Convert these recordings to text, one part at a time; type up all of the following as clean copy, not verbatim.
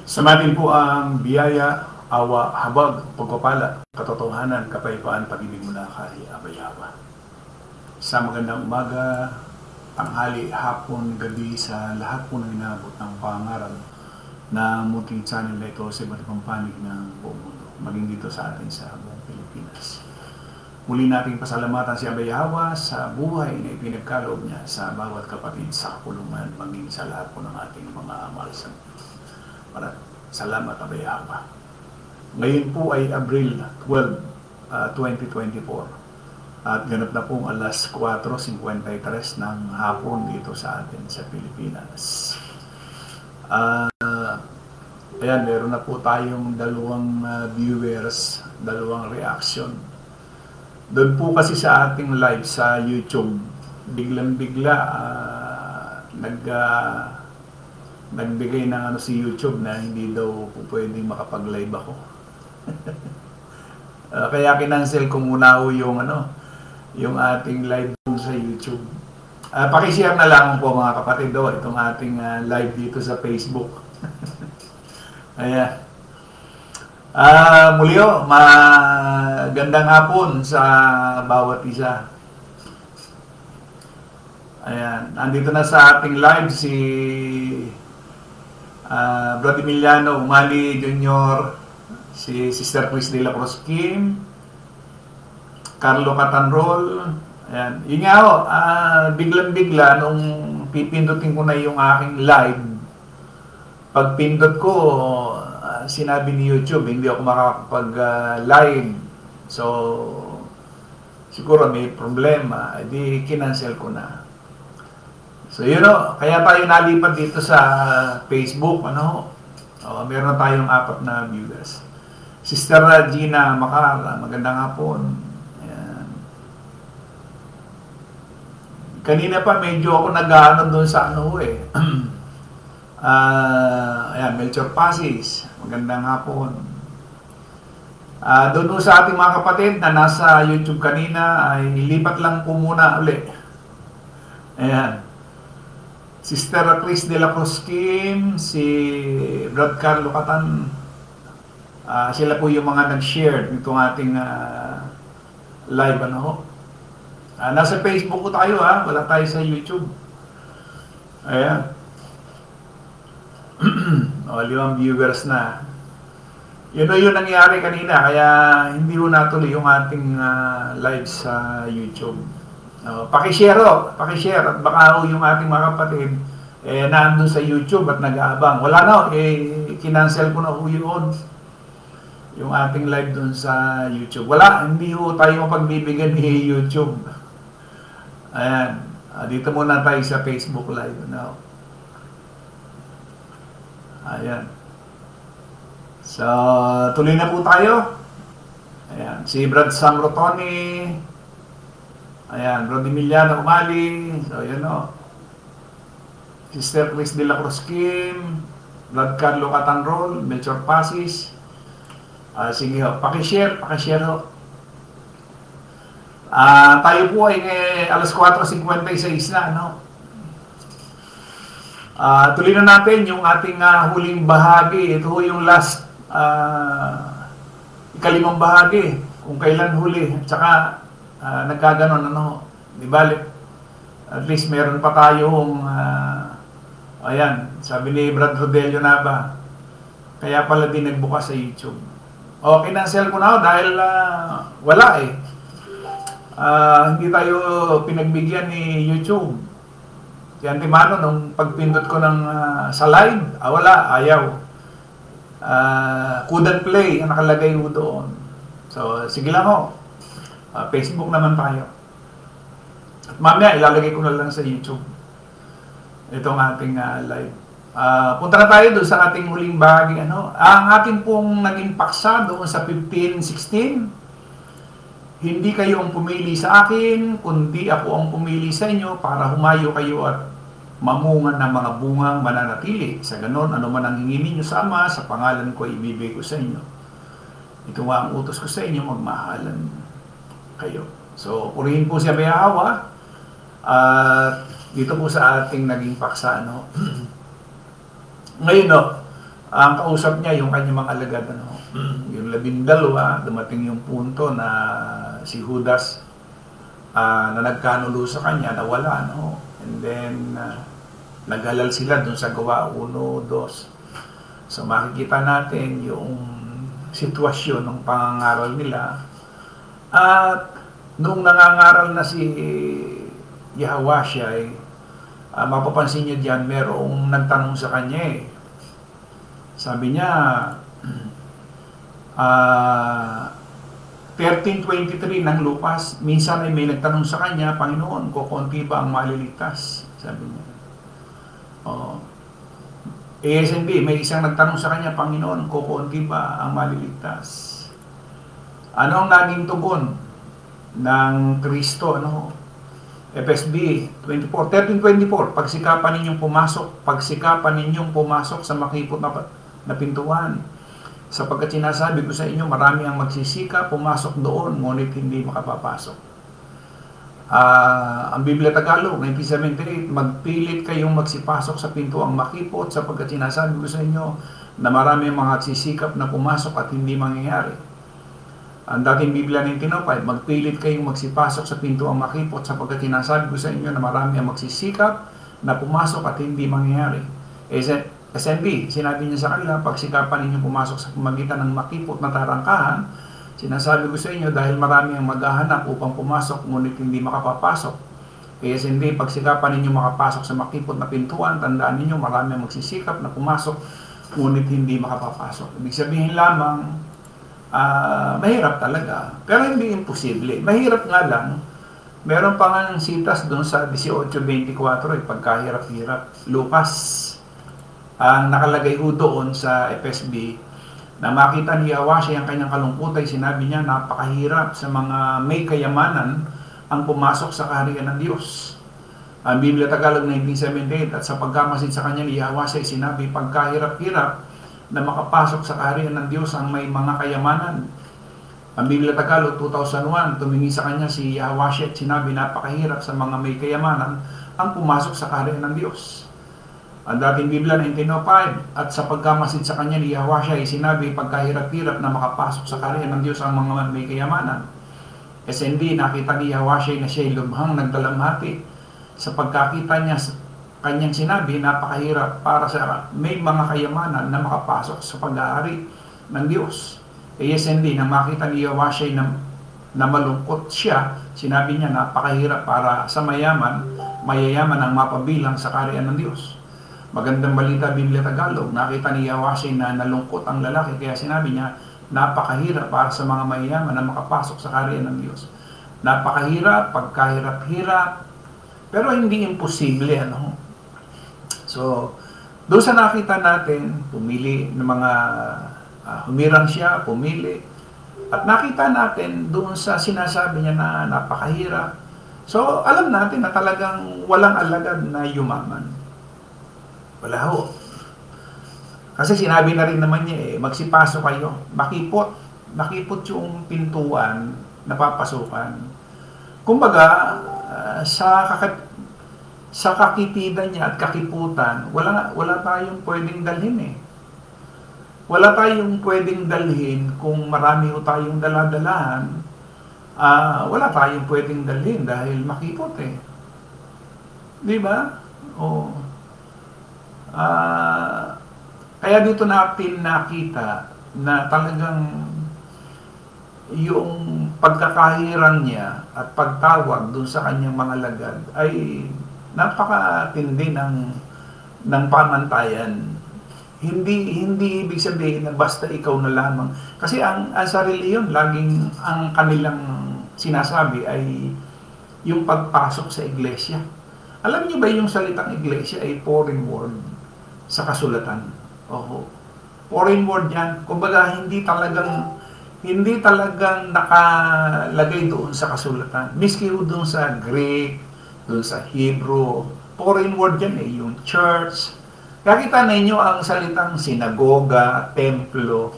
Samatin po ang biyaya, awa, habag, pagpapala, katotohanan, kapayapaan, pag-ibig mula kay Abay Hawa. Sa magandang umaga, tanghali, hapon, gabi sa lahat po ng inabot ng pangaral na munting channel na ito sa iba't ibang panig ng buong mundo, maging dito sa atin sa buong Pilipinas. Muli nating pasalamatan si Abay Hawa sa buhay na ipinagkaloob niya sa bawat kapatid sa kapulungan, maging sa lahat po ng ating mga amalsan. Salamat, Abay Hawa. Ngayon po ay Abril 12, 2024 at ganap na pong alas 4:53 ng hapon dito sa atin sa Pilipinas. Ayan, meron na po tayong dalawang viewers, dalawang reaction. Doon po kasi sa ating live sa YouTube, biglang-bigla nagbigay ng si YouTube na hindi daw po pwedeng makapag-live ako. Kaya kinancel ko muna yung ating live sa YouTube. Paki-share na lang po mga kapatid itong ating live dito sa Facebook. Ayan. Muli magandang hapon sa bawat isa. Ayan, andito na sa ating live si Brad Emiliano Umali Jr., si Sister Chris de la Cruz Kim, Carlo Catanrol. Ayan. Yun nga biglang-bigla nung pipindutin ko na yung aking live, pag pindot ko, sinabi ni YouTube, hindi ako makakapag-live. So, siguro may problema. Di kinancel ko na. So, kaya tayo nalipat dito sa Facebook. Meron na tayong 4 na viewers. Sister Gina Macara, magandang hapon. Ayan. Kanina pa medyo ako nag-ano doon sa ayan, Melchor Pasis, magandang hapon. Doon sa ating mga kapatid na nasa YouTube kanina, ay ilipat lang po muna ulit. Ayan. Sister Chris de la Cruz Kim, si Brad Carlo Catan, sila po yung mga nag-share nitong ating live. Nasa Facebook ko tayo, wala tayo sa YouTube. Ayan. 5 viewers na. Yun nangyari kanina, kaya hindi ko natuloy yung ating live sa YouTube. Paki-share at baka yung ating mga kapatid nandun sa YouTube at nag-aabang. Wala kinancel ko na yun yung ating live dun sa YouTube. Hindi tayo mapagbibigyan ni YouTube. Ayan, dito muna tayo sa Facebook live now. Ayan. So, tuloy na po tayo. Ayan, si Brad Sam Rotoni. Ayan, Brad Emiliano Umali. So, Sister Chris de la Cruz Kim, Brad Carlo Catanrol, Melchor Pasis. Sige paki-share tayo po ay alas 4:56 na, tuloy na natin yung ating huling bahagi. Ito yung last ikalimang bahagi, kung kailan huli. Tsaka nagkaganon, di balik. At least meron pa tayong ayan, sabi ni Brad Rodelio Nava, kaya pala din nagbukas sa YouTube. Kinancel ko na dahil wala hindi tayo pinagbigyan ni YouTube. Si Antimano, nung pagpindot ko ng sa live, wala, ayaw. Couldn't play, ang nakalagay mo doon. So, sige lang Facebook naman tayo. At mamaya, ilalagay ko na lang sa YouTube itong ating live. Punta na tayo doon sa ating huling bahagi. Ang ating pong naging paksa doon sa 15:16, hindi kayo ang pumili sa akin, kundi ako ang pumili sa inyo para humayo kayo at mamungan ng mga bungang mananatili. Sa ganon, ano man ang hingin ninyo sa Ama, sa pangalan ko ibibigay ko sa inyo. Ito nga ang utos ko sa inyo, magmahalan kayo. So, purihin po si Abay Hawa. Dito po sa ating naging paksa. Ngayon, Ang kausap niya, yung kanyang mga alagad, ano, yung 12, dumating yung punto na si Judas, na nagkanulo sa kanya, nawala, no? And then, naghalal sila dun sa Gawa 1:2. So, makikita natin yung sitwasyon ng pangangaral nila. At, nung nangangaral na si Yahweh, mapapansin nyo diyan, merong nagtanong sa kanya eh. Sabi niya, 13:23 ng Lukas, minsan ay may nagtanong sa kanya, Panginoon, kukunti ba ang maliligtas? Sabi niya. ASNB, may isang nagtanong sa kanya, Panginoon, kukunti ba ang maliligtas? Ano ang naging tugon ng Kristo? Ano? FSB 13:24, pagsikapan ninyong pumasok sa makipot na pintuan, sapagkat sinasabi ko sa inyo, marami ang magsisika, pumasok doon, ngunit hindi makapapasok. Ang Biblia Tagalog, 1978, magpilit kayong magsipasok sa pintuang makipot, sapagkat sinasabi ko sa inyo, na marami ang mga magsisikap na pumasok at hindi mangyayari. Ang dating Biblia 1905, magpilit kayong magsipasok sa pintuang makipot, sapagkat sinasabi ko sa inyo na marami ang magsisikap na pumasok at hindi mangyayari. SNB, sinabi niya sa kanila, pagsikapan ninyo pumasok sa pamagitan ng makipot na tarangkahan, sinasabi ko sa inyo dahil marami ang maghahanap upang pumasok, ngunit hindi makapapasok. SNB, pagsikapan ninyo makapasok sa makipot na pintuan, tandaan ninyo marami ang magsisikap na pumasok, ngunit hindi makapapasok. Ibig sabihin lamang, mahirap talaga, pero hindi imposible. Mahirap nga lang, meron pa nga ng sitas doon sa 18:24, pagkahirap-hirap. Lucas, ang nakalagay ho doon sa FSB, na makita ni Yahweh ang kanyang kalungkutan, sinabi niya, napakahirap sa mga may kayamanan ang pumasok sa kaharian ng Diyos. Ang Biblia Tagalog 1978, at sa pagkamasid sa kanya ni Yahweh, sinabi, pagkahirap-hirap na makapasok sa kaharian ng Diyos ang may mga kayamanan. Ang Biblia Tagalog 2001, tumingin sa kanya si Yahweh at sinabi, napakahirap sa mga may kayamanan ang pumasok sa kaharian ng Diyos. Ang dating Biblia 1905, at sa pagkamasid sa kanya ni Yahweh ay sinabi, pagkahirap-hirap na makapasok sa kaharian ng Diyos ang mga may kayamanan. SND, nakita ni Yahweh na siya'y lubhang nagdalamhati sa pagkakita niya kanyang sinabi, napakahirap para sa may mga kayamanan na makapasok sa pag-aari ng Diyos. ASND, nang makita ni Yahweh na malungkot siya, sinabi niya, napakahirap para sa mayayaman ang mapabilang sa kaharian ng Diyos. Magandang balita, Biblia Tagalog, nakita ni Yahweh na nalungkot ang lalaki, kaya sinabi niya, napakahirap para sa mga mayayaman na makapasok sa kaharian ng Diyos. Napakahirap, pagkahirap-hirap, pero hindi imposible, ano? So, doon sa nakita natin, pumili ng mga, humirang siya, pumili. At nakita natin doon sa sinasabi niya na napakahirap. So, alam natin na talagang walang alagad na yumaman. Wala ho. Kasi sinabi na rin naman niya magsipasok kayo. Makipot yung pintuan na papasukan. Kumbaga, sa kakitidan niya at kakiputan, wala tayong pwedeng dalhin Wala tayong pwedeng dalhin kung marami ho tayong daladalahan. Wala tayong pwedeng dalhin dahil makipot Di ba? Kaya dito natin nakita na talagang yung pagkakahirang niya at pagtawag dun sa kanyang mga lagad ay napakatindi ng pamantayan. Hindi ibig sabihin na basta ikaw na lamang. Kasi ang sa reliyon, laging ang kanilang sinasabi ay yung pagpasok sa iglesia. Alam niyo ba yung salitang iglesia ay foreign word sa kasulatan? Foreign word yan. Kumbaga, hindi talagang nakalagay doon sa kasulatan. Miski doon sa Greek, doon sa Hebrew, foreign word yan yung church. Kakita ninyo ang salitang sinagoga, templo.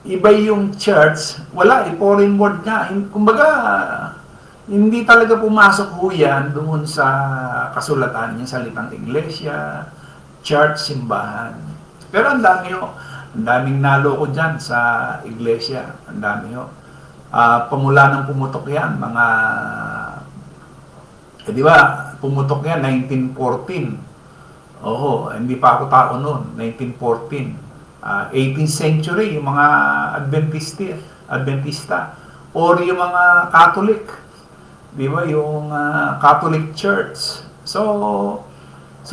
Iba yung church, wala foreign word nga. Kumbaga, hindi talaga pumasok ho yan doon sa kasulatan yung salitang iglesia, church, simbahan. Pero ang dami ho. Ang daming naloko dyan sa iglesia. Ang dami ho. Pamula ng pumutok yan, mga, di ba, pumutok yan, 1914. Oho, hindi pa ako tao noon, 1914. 18th century, yung mga Adventista, or yung mga Catholic, di ba, yung Catholic Church. So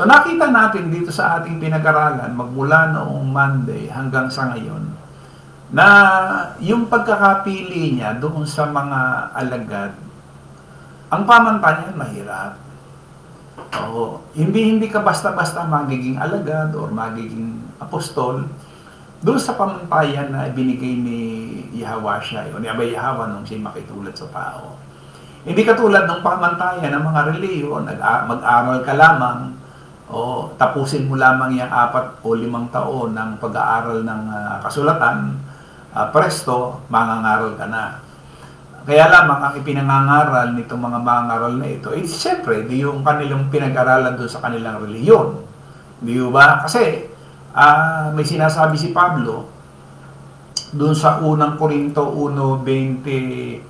nakita natin dito sa ating pinag-aralan, magmula noong Monday hanggang sa ngayon, na yung pagkakapili niya doon sa mga alagad, ang pamantayan mahirap. Oo, hindi ka basta-basta magiging alagad or magiging apostol doon sa pamantayan na ibinigay ni Yahweh o ni Abay Yahweh nung siya makitulad sa tao. Hindi katulad ng pamantayan ng mga reliyon, mag-aral ka lamang, o tapusin mo lamang yung 4 o 5 taon ng pag-aaral ng kasulatan, presto, mangangaral ka na. Kaya lamang ang ipinangangaral nitong mga mangangaral na ito, siyempre, di yung kanilang pinag-aralan doon sa kanilang reliyon. Di ba? Kasi, may sinasabi si Pablo, doon sa unang Korinto 1:20,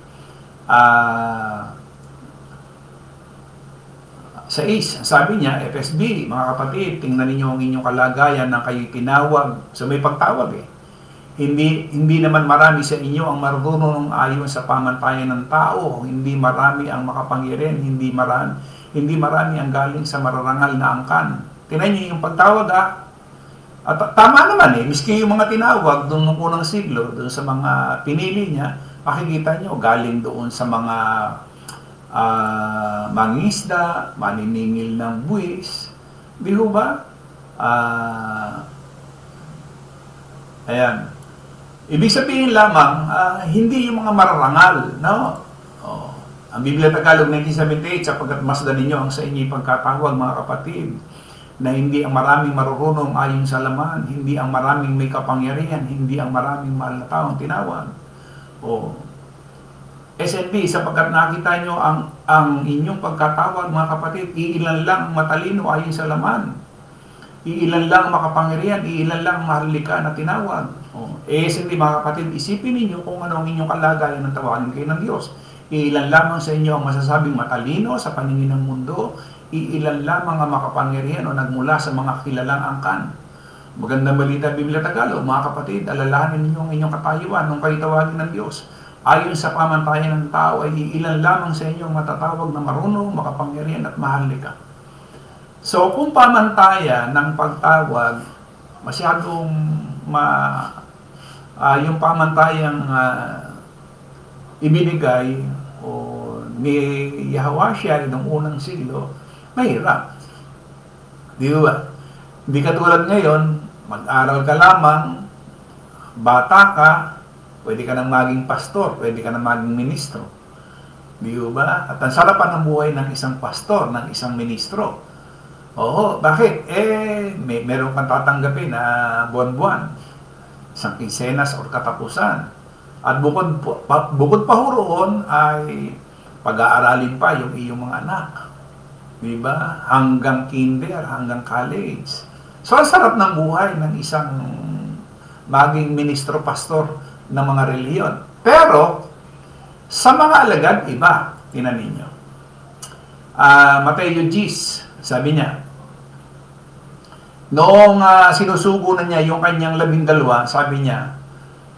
6, sabi niya, FSB, mga kapatid, tingnan ninyo ang inyong kalagayan na kayo'y tinawag. So may pagtawag eh. Hindi naman marami sa inyo ang marunong ayon sa pamantayan ng tao. Hindi marami ang makapangyarihan. Hindi marami ang galing sa mararangal na angkan. Tingnan niyo yung pagtawag At tama naman eh. Miski yung mga tinawag doon ng unang siglo, doon sa mga pinili niya, makikita niyo galing doon sa mga mangingisda, maniningil ng buwis, di ba? Ayan. Ibig sabihin lamang, hindi yung mga mararangal, no? Ang Biblia Tagalog 1978, sapagkat masdan ninyo ang sa inyo pagkatawag, mga kapatid, na hindi ang maraming marurunong ayon sa laman, hindi ang maraming may kapangyarihan, hindi ang maraming mahal na taong tinawag. SNB, sapagkat nakita nyo ang inyong pagkatawag, mga kapatid, iilan lang ang matalino ayon sa laman. Iilan lang ang makapangyarihan, iilan lang ang mahalika na tinawag. SNB, mga kapatid, isipin ninyo kung ano ang inyong kalagayan ng tawagin kayo ng Diyos. Iilan lamang sa inyo ang masasabing matalino sa paningin ng mundo, iilan lamang ang makapangyarihan o nagmula sa mga kilalang angkan. Magandang balita, Biblia Tagalog, mga kapatid, alalahanin ninyo ang inyong katayuan nung kayo tawagin ng Diyos. Ayon sa pamantayan ng tao ay ilan lamang sa inyong matatawag na marunong, makapangyarihan at mahalika. So kung pamantayan ng pagtawag, masyadong yung pamantayang ibinigay ni Yahweh noong unang siglo, mahirap. Di ba? Hindi katulad ngayon, mag-aral ka lamang, bata ka, pwede ka nang maging pastor, pwede ka nang maging ministro. Di ba? At ang sarapan ng buhay ng isang pastor, ng isang ministro. Bakit? Meron kang tatanggapin na buwan-buwan, isang kinsenas o katapusan. At bukod pa roon ay pag-aaralin pa yung iyong mga anak. Di ba? Hanggang kinder, hanggang college. So, ang sarap ng buhay ng isang maging ministro, pastor ng mga reliyon. Pero, sa mga alagad, iba. Tingnan ninyo. Mateo 10, sabi niya, noong sinusugo na niya yung kanyang 12, sabi niya,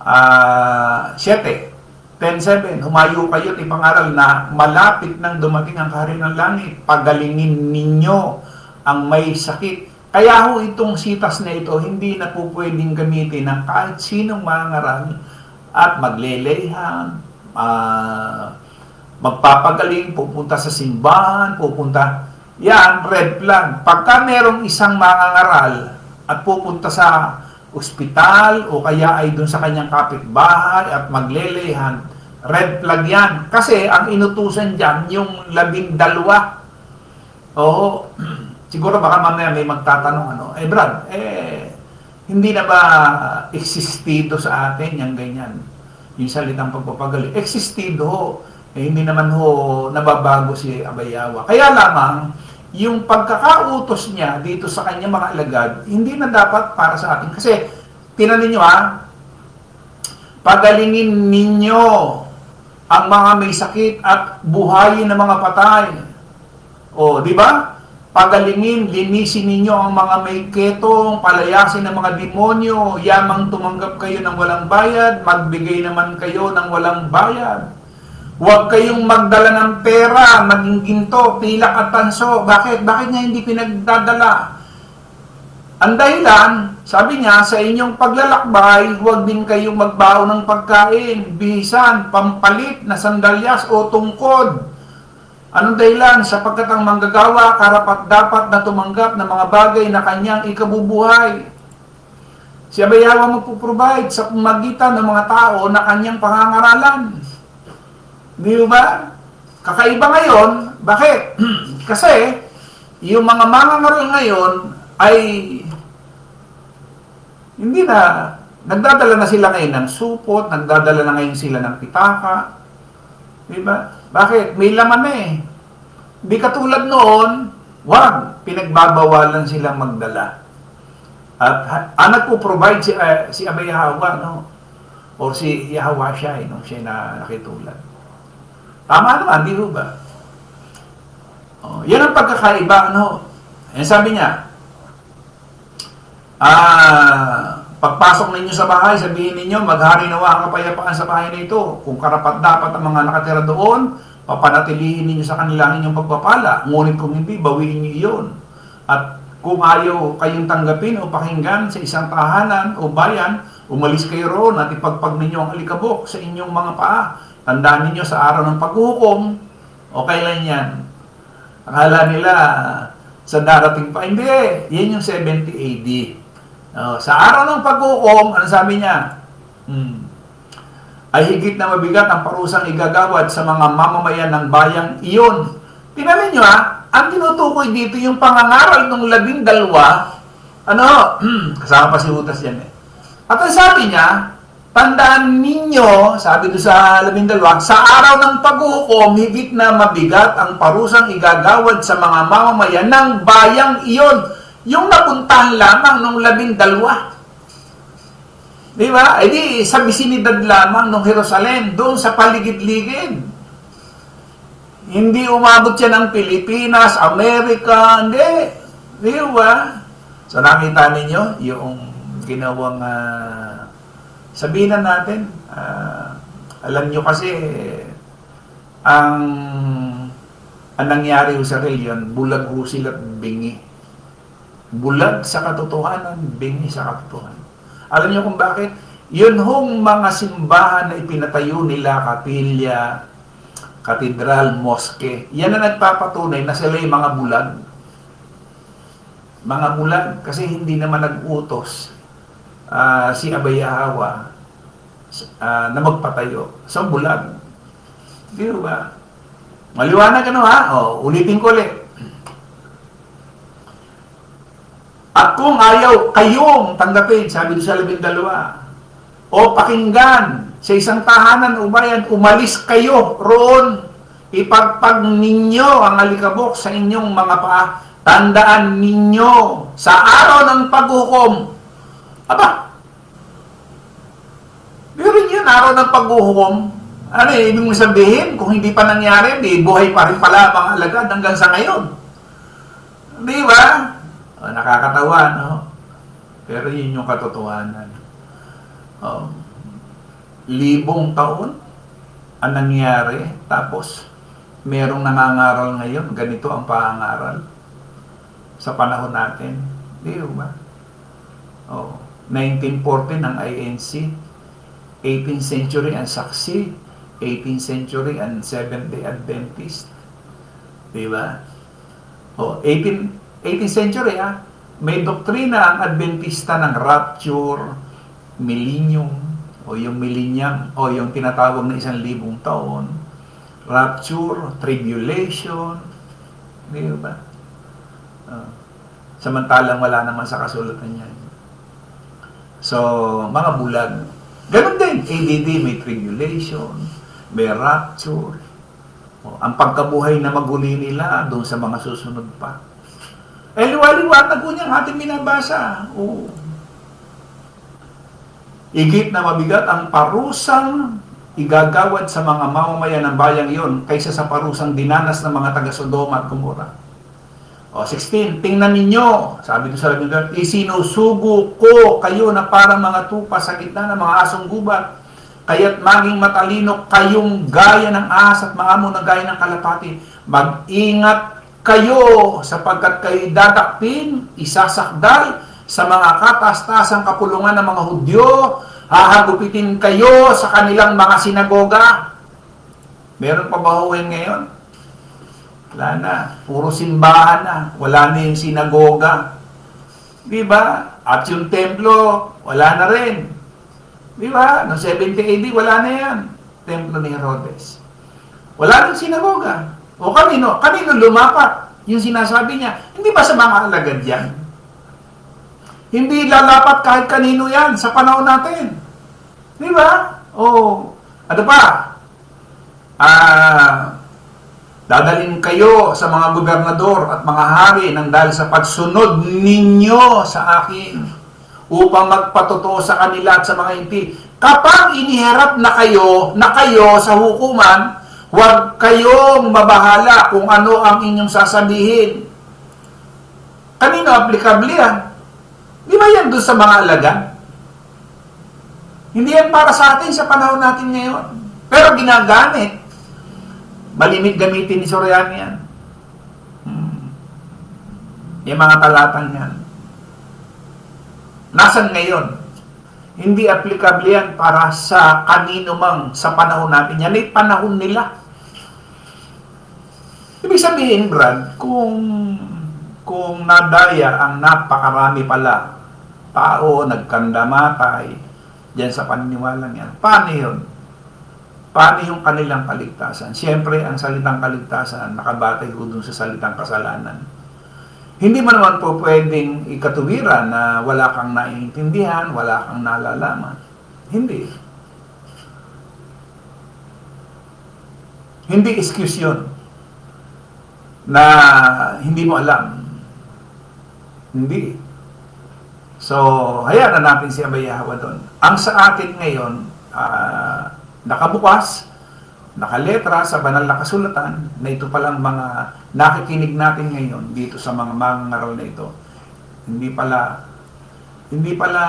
10:7, humayo kayo at ipangaral na malapit nang dumating ang kaharian ng langit. Pagalingin ninyo ang may sakit. Kaya itong sitas na ito, hindi na po pwedeng gamitin ng kahit sinong mangaral at maglelehan, magpapagaling, pupunta sa simbahan, yan, red flag. Pagka merong isang mangangaral at pupunta sa ospital o kaya ay dun sa kanyang kapitbahay at maglelehan, red flag yan. Kasi ang inutusan dyan, yung 12. Siguro baka mamaya may magtatanong, Brad, hindi na ba existido sa atin yung ganyan? Yung salitang pagpapagaling. Existido ho. Hindi naman ho nababago si Abay Yahweh. Kaya lamang, yung pagkakautos niya dito sa kanyang mga alagad, hindi na dapat para sa atin. Kasi, tinan ninyo pagalingin ninyo ang mga may sakit at buhayin ng mga patay. O, di ba? Pagalingin, linisin ninyo ang mga may ketong, palayasin ng mga demonyo, yamang tumanggap kayo ng walang bayad, magbigay naman kayo ng walang bayad. Huwag kayong magdala ng pera, maging ginto, pilak at tanso. Bakit? Bakit niya hindi pinagdadala? Ang dahilan, sabi niya, sa inyong paglalakbay, huwag din kayong magbaon ng pagkain, bihisan, pampalit na sandalyas o tungkod. Anong dahilan? Sapagkat ang manggagawa karapat-dapat na tumanggap ng mga bagay na kanyang ikabubuhay. Si Abay Yawa magpuprovide sa pamagitan ng mga tao na kanyang pangangaralan. Di ba? Kakaiba ngayon. Bakit? Kasi, yung mga mangangaral ngayon ay hindi na, nagdadala na sila ngayon ng supot, nagdadala na ngayon sila ng pitaka. Di ba? Bakit? May laman na eh. Di katulad noon, wag, pinagbabawalan silang magdala. At nagpo-provide si Abay Yawa, no? Or si Yahwa siya, no? Siya na nakitulad. Tama naman, di ba? Yan ang pagkakaiba, no? Yan sabi niya, pagpasok ninyo sa bahay, sabihin ninyo, maghari nawa ang kapayapaan sa bahay na ito. Kung karapat-dapat ang mga nakatira doon, papanatilihin ninyo sa kanila ninyong pagpapala. Ngunit kung hindi, bawiin niyo iyon. At kung ayaw kayong tanggapin o pakinggan sa isang tahanan o bayan, umalis kayo roon at ipagpag ninyo ang alikabok sa inyong mga paa. Tandaan ninyo sa araw ng paghuhukom, o kailan yan? Akala nila sa darating pa. Hindi, yan yung 70 AD. Sa araw ng paghukom, ano sabi niya? Ay higit na mabigat ang parusang igagawad sa mga mamamayan ng bayang iyon. Tingnan niyo ang tinutukoy dito yung pangangaral ng 12, kasama pa si Judas yan eh. At ang sabi niya, tandaan ninyo, sabi doon sa 12, sa araw ng paghukom, higit na mabigat ang parusang igagawad sa mga mamamayan ng bayang iyon. Yung napuntahan lamang ng 12. Di ba? E di, sa bisinidad lamang ng Jerusalem, doon sa paligid-ligid. Hindi umabot siya ng Pilipinas, Amerika, hindi. Di ba? So nakita ninyo, yung ginawang, sabihin na natin, alam nyo kasi, ang nangyari sa reliyon, bulag ho sila bingi. Bulag sa katotohanan, bingi sa katotohanan. Alam niyo kung bakit? Yun hong mga simbahan na ipinatayo nila, kapilya, katedral, moske, yan na nagpapatunay na sila yung mga bulag. Mga bulag, kasi hindi naman nag-utos si Abay Yawa na magpatayo. So, bulag. Di ba? Maliwanag ulitin ko ulit. At kung ayaw kayong tanggapin, sabi doon sa 12, o pakinggan sa isang tahanan o bayan, umalis kayo roon, ipagpag ninyo ang alikabok sa inyong mga paa, tandaan ninyo sa araw ng paghukom. Aba, pero yun, araw ng paghukom, ano ibig mong sabihin? Kung hindi pa nangyari, di buhay pa rin pala mga alagad hanggang sa ngayon. Di ba? Nakakatawa, no? Pero yun yung katotohanan. 1,000 taon ang nangyari, tapos merong nangangaral ngayon, ganito ang pangangaral sa panahon natin. Di ba? 1914 ang INC, 18th century ang Saksi, 18th century ang Seventh-day Adventist. Di ba? 18th century, may doktrina ang Adventista ng rapture, millennium, o yung millennium, o yung tinatawag na 1,000 taon, rapture, tribulation, di ba? Samantalang wala naman sa kasulatan yan. So, mga bulag. Ganun din, ADD, may tribulation, may rapture, Ang pagkabuhay na maguli nila doon sa mga susunod pa. Liwaliwanag ko niya ang ating binabasa. Higit na mabigat ang parusang igagawad sa mga mamamayan ng bayang iyon kaysa sa parusang dinanas ng mga taga-Sodoma at Gomora. 16, tingnan ninyo, sabi ko sa Labing, isinusugo ko kayo na parang mga tupa sa gitna ng mga asong gubat, kaya't maging matalino kayong gaya ng ahas at maamo na gaya ng kalapati. Mag-ingat kayo sapagkat kayo dadakpin, isasakdal sa mga kataas-taasang kapulungan ng mga Hudyo, hahagupitin kayo sa kanilang mga sinagoga. Meron pa ba huwin ngayon? Wala na. Puro simbahan na. Wala na yung sinagoga. Diba? At yung templo, wala na rin. Diba? Noong 70 AD, wala na yan. Templo ni Herodes. Wala rin sinagoga. O kanino? Kanino lumapat? Yung sinasabi niya, hindi ba sa mga alagad yan? Hindi lalapat kahit kanino yan sa panahon natin. Diba? Ano pa? Dadalhin kayo sa mga gobernador at mga hari nang dahil sa pagsunod ninyo sa akin upang magpatotoo sa kanila at sa mga hindi. Kapag iniharap na kayo sa hukuman, huwag kayong mabahala kung ano ang inyong sasabihin. Kanino applicable yan? Di ba yan doon sa mga alagad? Hindi yan para sa atin sa panahon natin ngayon. Pero ginagamit. Malimit gamitin ni Soriano yan. Yung mga talatang yan. Nasaan ngayon? Hindi applicable yan para sa kanino mang sa panahon natin. Yan ay panahon nila. Ibig sabihin, Brad, kung nadaya ang napakarami pala tao, nagkandamatay dyan sa paniniwalang yan, paano yun? Paano yung kanilang kaligtasan? Siyempre, ang salitang kaligtasan, nakabatay ko dun sa salitang kasalanan. Hindi mo naman po pwedeng ikatuwiran na wala kang naiintindihan, wala kang nalalaman. Hindi. Hindi excuse yun na hindi mo alam. Hindi. So, hayaan na natin si Abay Yahweh doon. Ang sa atin ngayon, nakabukas, nakaletra sa banal na kasulatan na ito palang mga nakikinig natin ngayon dito sa mga mangaral na ito. Hindi pala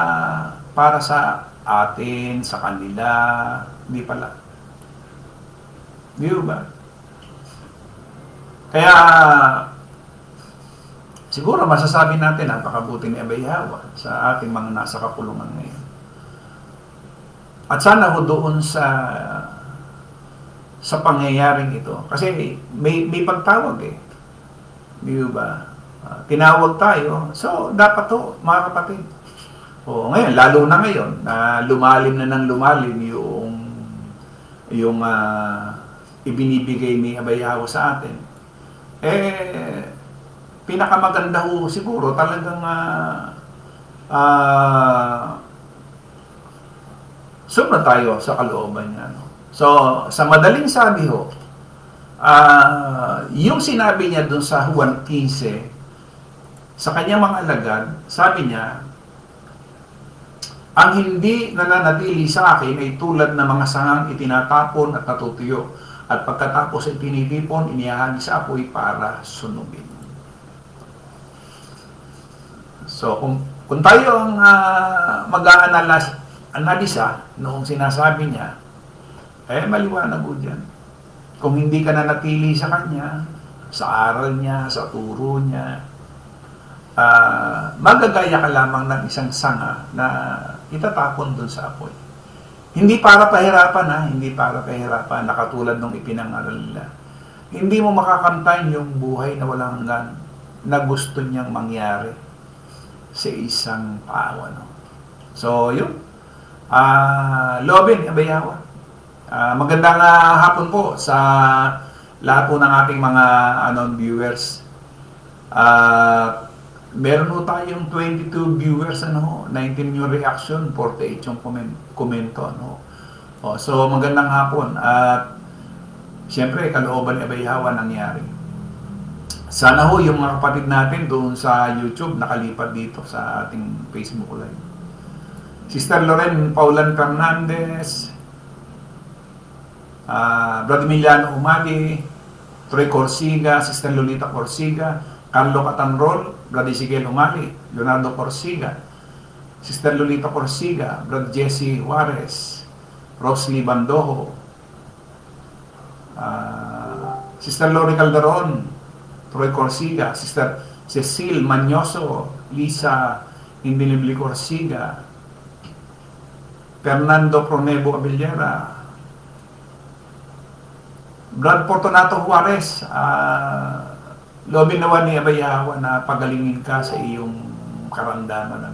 para sa atin, sa kanila, hindi pala. Di ba? Kaya siguro masasabi natin napakabuti ni Abay Yahweh sa ating mga nasa kapulungan ngayon. At sana ho doon sa pangyayaring ito. Kasi may pagtawag eh. Di ba? Tinawag tayo. So, dapat ho, mga kapatid. Ngayon, lalo na ngayon, na lumalim na ng lumalim yung ibinibigay ni Abay Yahweh sa atin. Pinakamaganda ho siguro talagang sobra tayo sa kalooban niya. No? So, sa madaling sabi ho, yung sinabi niya dun sa Juan 15, sa kanyang mga alagad, sabi niya, ang hindi nananatili sa akin ay tulad ng mga sangang itinatapon at natutuyo, at pagkatapos ay tinitipon, inihahagi sa apoy para sunugin. So, kung tayo ang mag-aanalisa noong sinasabi niya, maliwanag po dyan. Kung hindi ka nanatili sa kanya, sa aral niya, sa turo niya, magagaya ka lamang ng isang sanga na itatapon dun sa apoy. Hindi para pahirapan hindi para pahirapan, nakatulad nung ipinangaral nila. Hindi mo makakamtan yung buhay na walang hanggan na gusto niyang mangyari sa isang tao. So, yun. Lobin, Abay Yahweh. Magandang hapon po sa lahat po ng ating mga viewers. Meron po tayong 22 viewers, 19 yung reaction, 48 yung komento. So, magandang hapon. At Siyempre, kalooban ni Abay Hawa nangyari. Sana ho yung mga kapatid natin doon sa YouTube nakalipat dito sa ating Facebook Live. Sister Loren Paulan Fernandez, Brad Emiliano Umali, Troy Corsiga, Sister Lolita Corsiga, Carlo Catanrol, Brad Ezekiel Umali, Leonardo Corsiga, Sister Lolita Corsiga, Brad Jesse Juarez, Rosely Bandojo, Sister Lori Calderon, Troy Corsiga, Sister Cecil Manyoso, Lisa Indilibli Corsiga, Fernando Pronebo Abellera, Brad Fortunato Juarez, lobin naman ni Abay Hawa na pagalingin ka sa iyong karamdaman.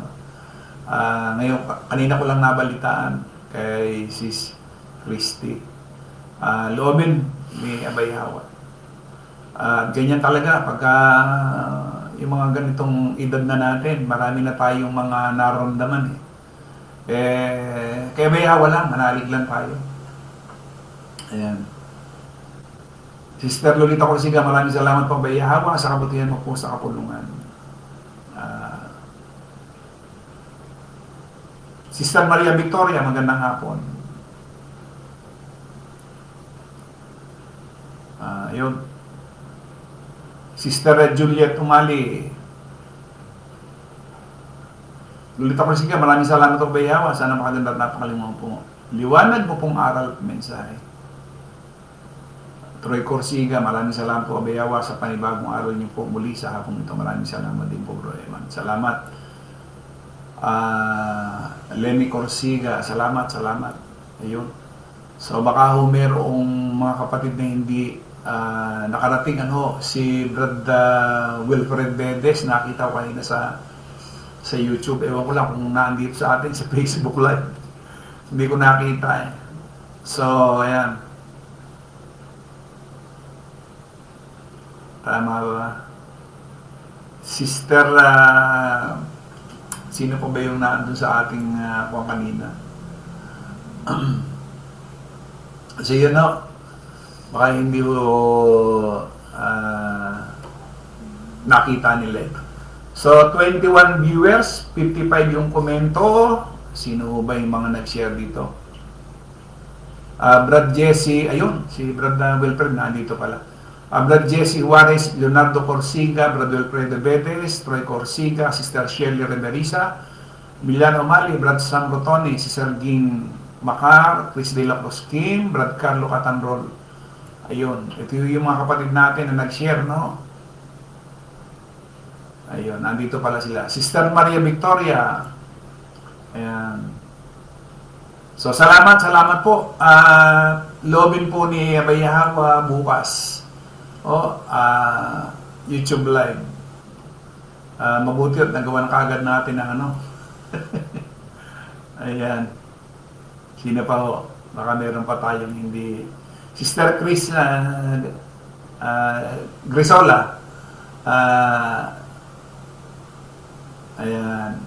Ngayon, kanina ko lang nabalitaan kay Sis Christy. Lobin ni Abay Hawa. Ganyan talaga pagka yung mga ganitong edad na natin, marami na tayong mga naramdaman kaya Abay Hawa lang, manalig lang tayo. Ayan. Sister Lolita Corsiga, maraming salamat po Abay Hawa sa kabutihan mo po sa kapulungan. Sister Maria Victoria, magandang hapon. Yun. Sister Juliet Umali. Lolita Corsiga, maraming salamat po Abay Hawa. Sana makaganda at napakalimang po. Liwanag mo pong aral at mensahe. Troy Corsiga, maraming salamat po Abay Hawa sa panibagong aral niyo po muli sa hapong ito. Maraming salamat din po Bro Eman. Salamat. Lenny Corsiga, salamat. Ayun. So baka ho merong mga kapatid na hindi nakarating si Brad Wilfred Bedes, nakita ko kanina sa YouTube. Ewan ko lang kung naandito sa atin sa Facebook Live. Hindi ko nakita So, ayan. Tama ba? Sister, sino po ba yung naandun sa ating kung kanina? So yun baka hindi ko nakita nila ito. So 21 viewers, 55 yung komento. Sino ba yung mga nag-share dito? Brad Jesse, ayun, si Brad Wilfred nandito pala. Brad Jesse Juarez, Leonardo Corsiga, Brad Wilfredo Bedes, Troy Corsiga, Sister Shirley Reverisa, Milano Mali, Brad Sam Rotoni, Sister Ging Macar, Chris De La Cruz Kim, Brad Carlo Catanrol. Ayun, ito yung mga kapatid natin na nag-share, Ayun, nandito pala sila. Sister Maria Victoria. Ayan. So, salamat po. Lobin po ni Abay Hawa bukas. YouTube Live. Mabuti at nagawa na kagad natin ang Ayan. Sino pa ho? Baka meron pa tayong hindi. Sister Chris Grisola. Ayan.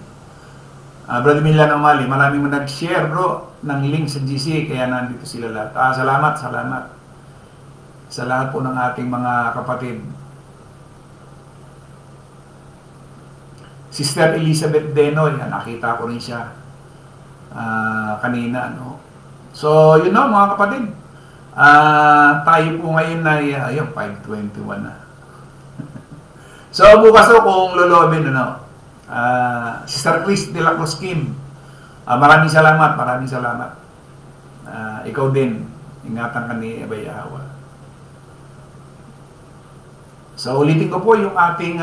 Brother Milan Umali, maraming nag-share bro ng link sa GC, kaya nandito sila lahat. Salamat. Sa lahat po ng ating mga kapatid. Sister Elizabeth Denoy, nakita ko rin siya kanina. So, mga kapatid. Tayo po ngayon ay, 5:21 na. So, bukas kung lolobin, Sister Chris De La Cruz Kim, maraming salamat. Ikaw din, ingatan ka ni Abay Hawa. So, ulitin ko po yung ating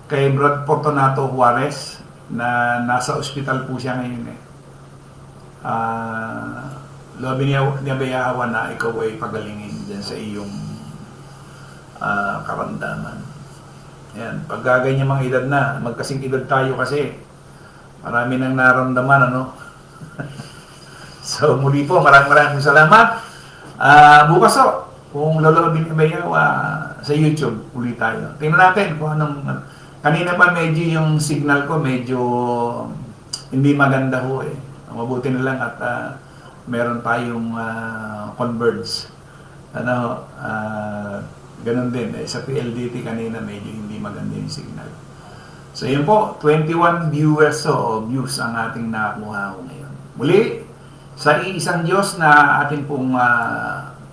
kay Brad Fortunato Juarez na nasa ospital po siya ngayon. Lobi ni Abay Hawa na ikaw ay pagalingin dyan sa iyong karamdaman. Yan, pag ganyan mga edad na, magkasing edad tayo kasi marami nang naramdaman, So, muli po, maraming salamat. Bukas kung lolobin ni Abay Hawa sa YouTube, uli tayo. Tingnan natin kung anong, kanina pa medyo yung signal ko, medyo hindi maganda ho Mabuti na lang at meron tayong converge. ganun din. Sa PLDT kanina medyo hindi maganda yung signal. So yun po, 21 viewers o views ang ating nakuha ngayon. Muli, sa iisang Diyos na ating pong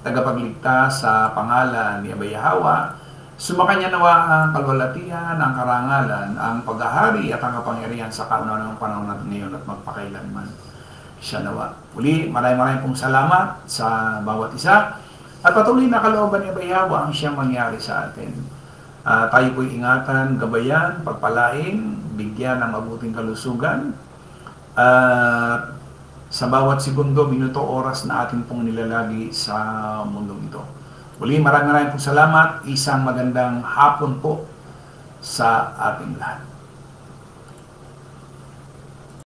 tagapagligtas sa pangalan ni Abay Yahweh, sumakanya nawa ang kalwalatian, ang karangalan, ang paghahari at ang kapangyarihan sa kauna ng panahon natin ngayon at magpakailanman. Siya nawa. Muli, maraming pong salamat sa bawat isa. At patuloy na kalooban ni Abay Yahweh ang siyang mangyari sa atin. Tayo po'y ingatan, gabayan, pagpalain, bigyan ng mabuting kalusugan. Sa bawat segundo, minuto, oras na atin pong nilalagi sa mundong ito. Muli, maraming pong salamat. Isang magandang hapon po sa ating lahat.